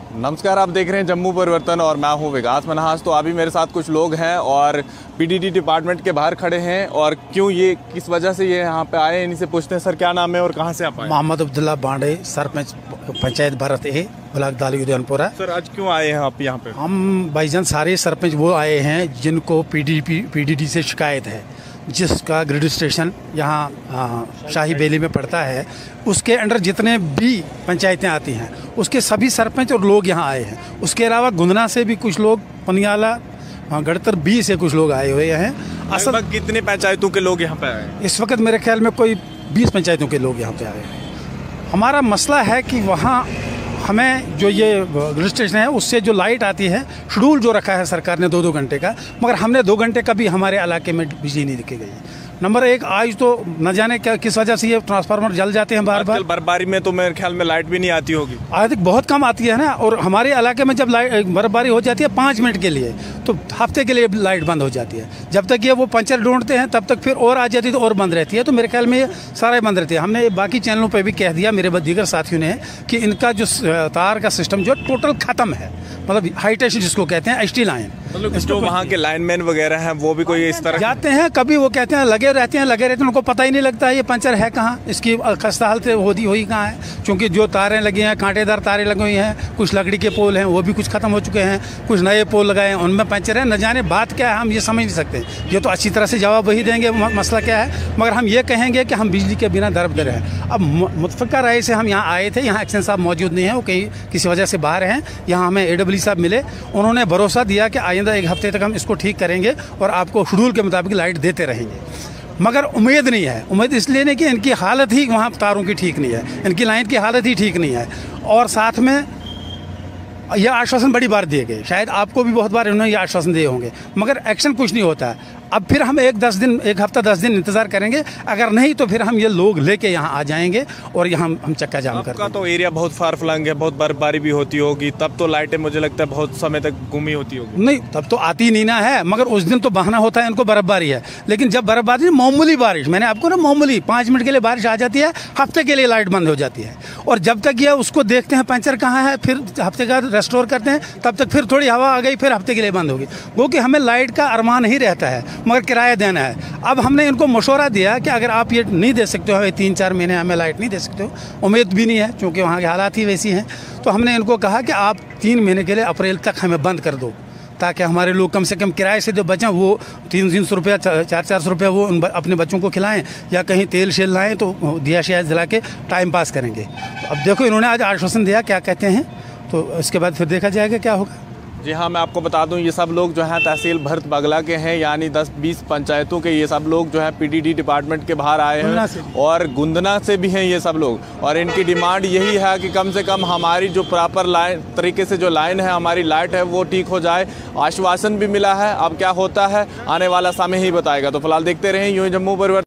नमस्कार, आप देख रहे हैं जम्मू परिवर्तन और मैं हूं विकास मनहास। तो अभी मेरे साथ कुछ लोग हैं और पीडीडी डिपार्टमेंट के बाहर खड़े हैं और क्यों ये किस वजह से ये यहाँ पे आए हैं इनसे पूछते हैं। सर क्या नाम है और कहाँ से आप आए? मोहम्मद अब्दुल्ला बांडे, सरपंच पंचायत भारत ए ब्लॉक दाली उदयनपुरा। सर आज क्यों आए हैं आप यहाँ पे? हम भाईजान सारे सरपंच वो आए हैं जिनको पीडीडी से शिकायत है, जिसका ग्रिड स्टेशन यहाँ शाही बेली में पड़ता है। उसके अंडर जितने भी पंचायतें आती हैं उसके सभी सरपंच और लोग यहाँ आए हैं। उसके अलावा गुंदना से भी कुछ लोग, पनियाला, गढ़तर बी से कुछ लोग आए हुए हैं। असल कितने पंचायतों के लोग यहाँ पे आए हैं? इस वक्त मेरे ख्याल में कोई 20 पंचायतों के लोग यहाँ पे आए हैं। हमारा मसला है कि वहाँ हमें जो ये ग्रिड स्टेशन है उससे जो लाइट आती है, शेड्यूल जो रखा है सरकार ने 2-2 घंटे का, मगर हमने 2 घंटे का भी हमारे इलाके में बिजली नहीं दिखी गई। नंबर 1, आज तो न जाने क्या किस वजह से ये ट्रांसफार्मर जल जाते हैं बार बार। बर्फबारी में तो मेरे ख्याल में लाइट भी नहीं आती होगी। आज तक बहुत कम आती है ना, और हमारे इलाके में जब बर्फबारी हो जाती है 5 मिनट के लिए तो हफ्ते के लिए लाइट बंद हो जाती है। जब तक ये वो पंचर ढूंढते हैं तब तक फिर और आ जाती है तो और बंद रहती है। तो मेरे ख्याल में ये सारा बंद रहती है। हमने बाकी चैनलों पर भी कह दिया, मेरे दीगर साथियों ने, कि इनका जो तार का सिस्टम जो टोटल खत्म है, मतलब हाई टेंशन जिसको कहते हैं, एचटी लाइन। मतलब जो वहाँ के लाइनमैन वगैरह हैं वो भी कोई इस तरह जाते हैं, कभी वो कहते हैं लगे रहते हैं, उनको पता ही नहीं लगता है ये पंचर है कहाँ, इसकी खस्ता हालत हुई कहाँ है। क्योंकि जो तारें लगी हैं, कांटेदार तारें लगी हुई हैं, कुछ लकड़ी के पोल हैं वो भी कुछ खत्म हो चुके हैं, कुछ नए पोल लगाए हैं उनमें पंचर है। न जाने बात क्या है, हम ये समझ नहीं सकते। ये तो अच्छी तरह से जवाब वही देंगे मसला क्या है, मगर हम ये कहेंगे कि हम बिजली के बिना दर हैं। अब मुतफ़िका राय से हम यहाँ आए थे, यहाँ एक्शन साहब मौजूद नहीं है, वो कहीं किसी वजह से बाहर हैं। यहाँ हमें AW साहब मिले, उन्होंने भरोसा दिया कि आइंदा 1 हफ्ते तक हम इसको ठीक करेंगे और आपको शेड्यूल के मुताबिक लाइट देते रहेंगे। मगर उम्मीद नहीं है। उम्मीद इसलिए नहीं कि इनकी हालत ही वहाँ तारों की ठीक नहीं है, इनकी लाइन की हालत ही ठीक नहीं है। और साथ में यह आश्वासन बड़ी बार दिए गए, शायद आपको भी बहुत बार इन्होंने ये आश्वासन दिए होंगे, मगर एक्शन कुछ नहीं होता है। अब फिर हम 1 हफ्ता 10 दिन इंतज़ार करेंगे, अगर नहीं तो फिर हम ये लोग लेके यहाँ आ जाएंगे और यहाँ हम चक्का जाम कर देंगे। तो एरिया बहुत फार फ्लंग है, बहुत बर्फबारी भी होती होगी, तब तो लाइटें मुझे लगता है बहुत समय तक गुमी होती होगी। नहीं, तब तो आती नहीं ना है, मगर उस दिन तो बहाना होता है इनको बर्फबारी है। लेकिन जब बर्फबारी, मामूली बारिश, मैंने आपको ना मामूली 5 मिनट के लिए बारिश आ जाती है, हफ्ते के लिए लाइट बंद हो जाती है। और जब तक ये उसको देखते हैं पंचर कहाँ है, फिर हफ्ते का रेस्टोर करते हैं, तब तक फिर थोड़ी हवा आ गई, फिर हफ्ते के लिए बंद होगी। वो कि हमें लाइट का अरमान ही रहता है, मगर किराया देना है। अब हमने इनको मशवरा दिया कि अगर आप ये नहीं दे सकते हो, 3-4 महीने हमें लाइट नहीं दे सकते हो, उम्मीद भी नहीं है क्योंकि वहाँ के हालात ही वैसी हैं, तो हमने इनको कहा कि आप 3 महीने के लिए अप्रैल तक हमें बंद कर दो, ताकि हमारे लोग कम से कम किराए से जो बचें वो 300 रुपया 400 रुपया वो अपने बच्चों को खिलाएं या कहीं तेल शेल लाएं तो दिया शायद जला के टाइम पास करेंगे। तो अब देखो इन्होंने आज आश्वासन दिया, क्या कहते हैं, तो इसके बाद फिर देखा जाएगा क्या होगा। जी हाँ, मैं आपको बता दूं ये सब लोग जो हैं तहसील भरत बगला के हैं, यानी 10-20 पंचायतों के ये सब लोग जो हैं पीडीडी डिपार्टमेंट के बाहर आए हैं और गुंदना से भी हैं ये सब लोग। और इनकी डिमांड यही है कि कम से कम हमारी जो प्रॉपर लाइन तरीके से जो लाइन है, हमारी लाइट है वो ठीक हो जाए। आश्वासन भी मिला है, अब क्या होता है आने वाला समय ही बताएगा। तो फिलहाल देखते रहें यूँ जम्मू परिवर्तन।